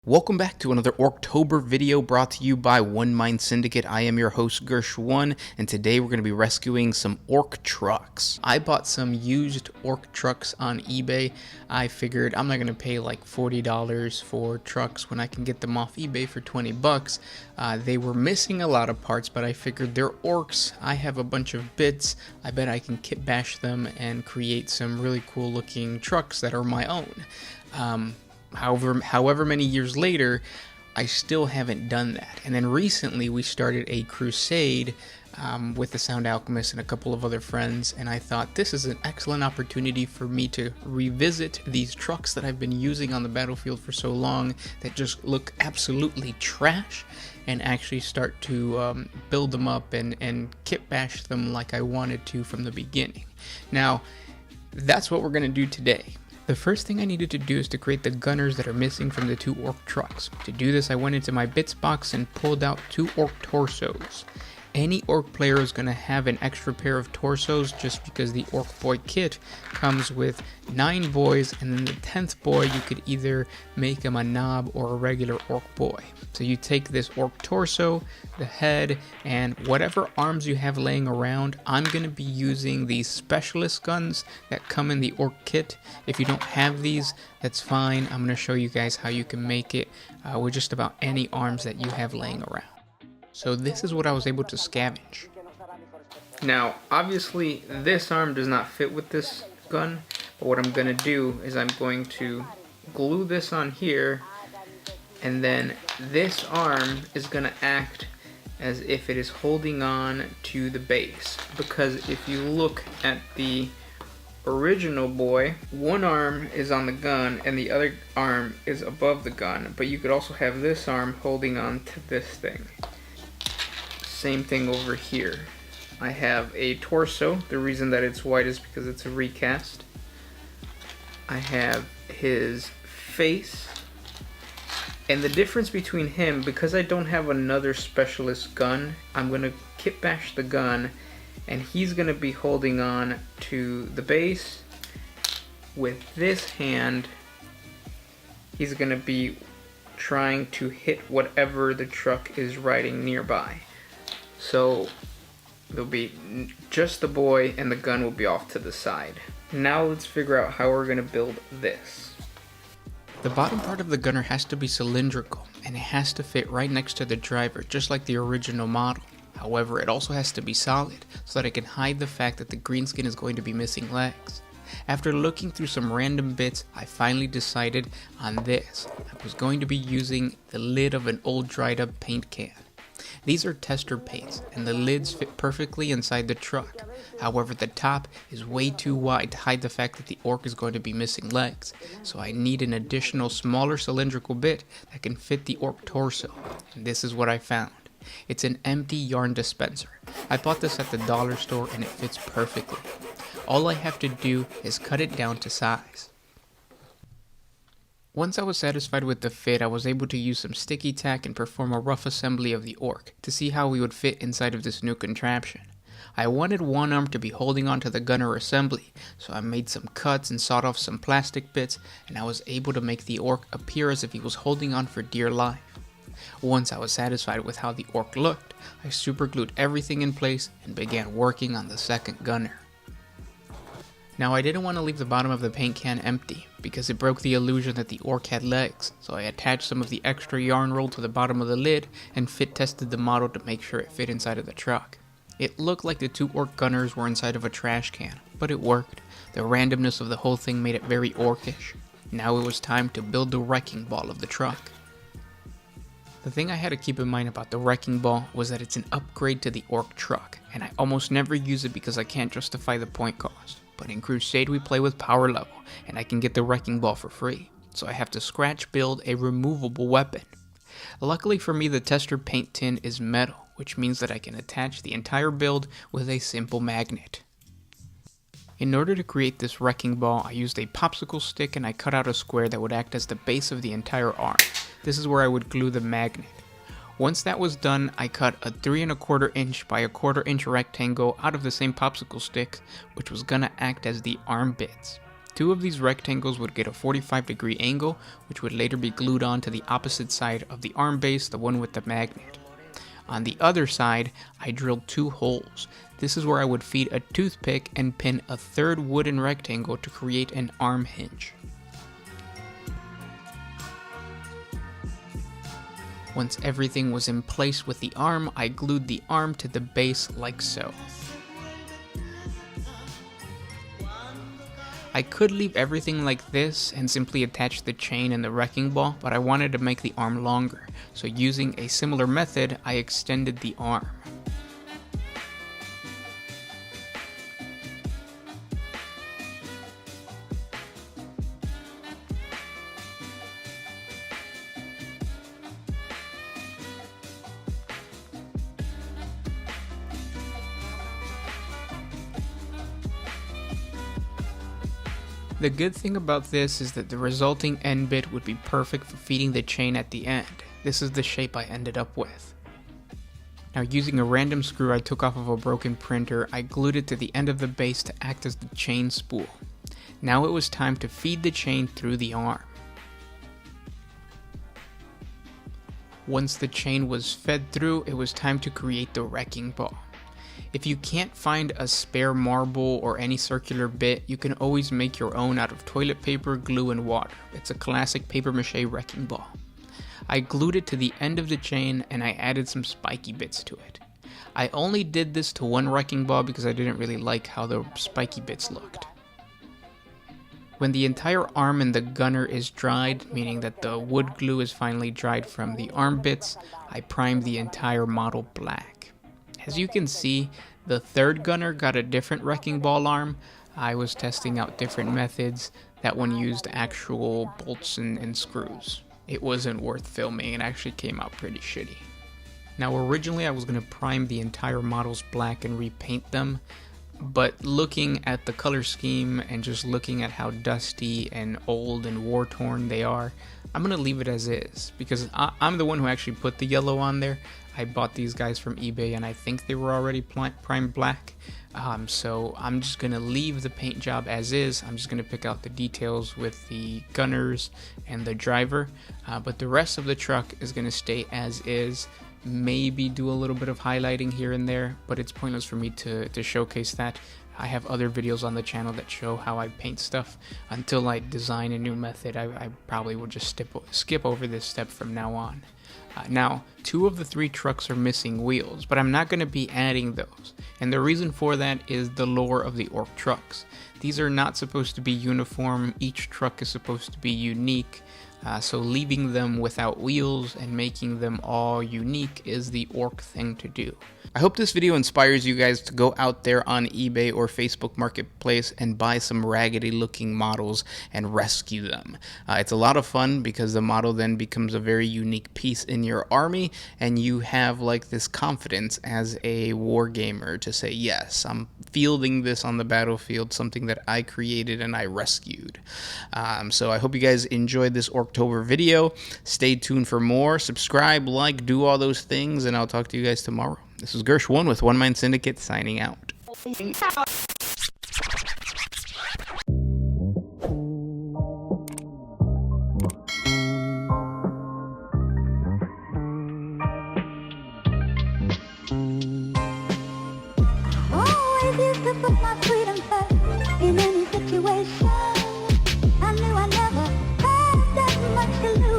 Welcome back to another Orktober video brought to you by One Mind Syndicate. I am your host Gersh1, and today we're going to be rescuing some orc trucks. I bought some used orc trucks on eBay. I figured I'm not going to pay like $40 for trucks when I can get them off eBay for 20 bucks. They were missing a lot of parts, but I figured they're orcs. I have a bunch of bits. I bet I can kit bash them and create some really cool looking trucks that are my own. However many years later, I still haven't done that. And then recently we started a crusade with the Sound Alchemist and a couple of other friends, and I thought this is an excellent opportunity for me to revisit these trucks that I've been using on the battlefield for so long that just look absolutely trash, and actually start to build them up and kit bash them like I wanted to from the beginning. Now, that's what we're going to do today. The first thing I needed to do is to create the gunners that are missing from the two orc trucks. To do this, I went into my bits box and pulled out 2 orc torsos. Any orc player is going to have an extra pair of torsos just because the orc boy kit comes with 9 boys, and then the 10th boy you could either make him a knob or a regular orc boy. So you take this orc torso, the head, and whatever arms you have laying around. I'm going to be using these specialist guns that come in the orc kit. If you don't have these, that's fine. I'm going to show you guys how you can make it with just about any arms that you have laying around. So this is what I was able to scavenge. Now, obviously, this arm does not fit with this gun, but what I'm going to do is I'm going to glue this on here, and then this arm is going to act as if it is holding on to the base. Because if you look at the original boy, one arm is on the gun and the other arm is above the gun, but you could also have this arm holding on to this thing. Same thing over here. I have a torso. The reason that it's white is because it's a recast. I have his face. And the difference between him, because I don't have another specialist gun, I'm going to kit bash the gun, and he's going to be holding on to the base. With this hand, he's going to be trying to hit whatever the truck is riding nearby. So there'll be just the boy and the gun will be off to the side. Now let's figure out how we're going to build this. The bottom part of the gunner has to be cylindrical, and it has to fit right next to the driver, just like the original model. However, it also has to be solid, so that it can hide the fact that the greenskin is going to be missing legs. After looking through some random bits, I finally decided on this. I was going to be using the lid of an old dried up paint can. These are tester paints, and the lids fit perfectly inside the truck. However, the top is way too wide to hide the fact that the orc is going to be missing legs, so I need an additional smaller cylindrical bit that can fit the orc torso, and this is what I found. It's an empty yarn dispenser. I bought this at the dollar store and it fits perfectly. All I have to do is cut it down to size. Once I was satisfied with the fit, I was able to use some sticky tack and perform a rough assembly of the orc to see how we would fit inside of this new contraption. I wanted one arm to be holding onto the gunner assembly, so I made some cuts and sawed off some plastic bits, and I was able to make the orc appear as if he was holding on for dear life. Once I was satisfied with how the orc looked, I superglued everything in place and began working on the second gunner. Now, I didn't want to leave the bottom of the paint can empty, because it broke the illusion that the orc had legs, so I attached some of the extra yarn roll to the bottom of the lid and fit tested the model to make sure it fit inside of the truck. It looked like the 2 orc gunners were inside of a trash can, but it worked. The randomness of the whole thing made it very orcish. Now it was time to build the wrecking ball of the truck. The thing I had to keep in mind about the wrecking ball was that it's an upgrade to the orc truck, and I almost never use it because I can't justify the point cost. But in Crusade we play with power level, and I can get the wrecking ball for free, so I have to scratch build a removable weapon. Luckily for me, the tester paint tin is metal, which means that I can attach the entire build with a simple magnet. In order to create this wrecking ball, I used a popsicle stick and I cut out a square that would act as the base of the entire arm. This is where I would glue the magnet. Once that was done, I cut a 3 1/4 inch by 1/4 inch rectangle out of the same popsicle stick, which was gonna act as the arm bits. Two of these rectangles would get a 45-degree angle, which would later be glued on to the opposite side of the arm base, the one with the magnet. On the other side, I drilled 2 holes. This is where I would feed a toothpick and pin a third wooden rectangle to create an arm hinge. Once everything was in place with the arm, I glued the arm to the base like so. I could leave everything like this and simply attach the chain and the wrecking ball, but I wanted to make the arm longer, so using a similar method, I extended the arm. The good thing about this is that the resulting end bit would be perfect for feeding the chain at the end. This is the shape I ended up with. Now, using a random screw I took off of a broken printer, I glued it to the end of the base to act as the chain spool. Now it was time to feed the chain through the arm. Once the chain was fed through, it was time to create the wrecking ball. If you can't find a spare marble or any circular bit, you can always make your own out of toilet paper, glue, and water. It's a classic paper mache wrecking ball. I glued it to the end of the chain and I added some spiky bits to it. I only did this to one wrecking ball because I didn't really like how the spiky bits looked. When the entire arm and the gunner is dried, meaning that the wood glue is finally dried from the arm bits, I primed the entire model black. As you can see, the third gunner got a different wrecking ball arm. I was testing out different methods. That one used actual bolts and screws. It wasn't worth filming. It actually came out pretty shitty. Now, originally I was going to prime the entire models black and repaint them, but looking at the color scheme and just looking at how dusty and old and war-torn they are, I'm going to leave it as is, because I'm the one who actually put the yellow on there. I bought these guys from eBay and I think they were already primed black, so I'm just going to leave the paint job as is. I'm just going to pick out the details with the gunners and the driver, but the rest of the truck is going to stay as is. Maybe do a little bit of highlighting here and there, but it's pointless for me to showcase that. I have other videos on the channel that show how I paint stuff. Until I design a new method, I probably will just skip over this step from now on. Now, 2 of the 3 trucks are missing wheels, but I'm not going to be adding those. And the reason for that is the lore of the Ork trucks. These are not supposed to be uniform. Each truck is supposed to be unique. So leaving them without wheels and making them all unique is the Ork thing to do. I hope this video inspires you guys to go out there on eBay or Facebook Marketplace and buy some raggedy looking models and rescue them. It's a lot of fun because the model then becomes a very unique piece in your army, and you have like this confidence as a war gamer to say, yes, I'm fielding this on the battlefield, something that I created and I rescued. So I hope you guys enjoyed this Orktober video. Stay tuned for more. Subscribe, like, do all those things, and I'll talk to you guys tomorrow. This is Gersh1 with One Mind Syndicate signing out. Always used to put my freedom first in any situation. I knew I never had that much to lose.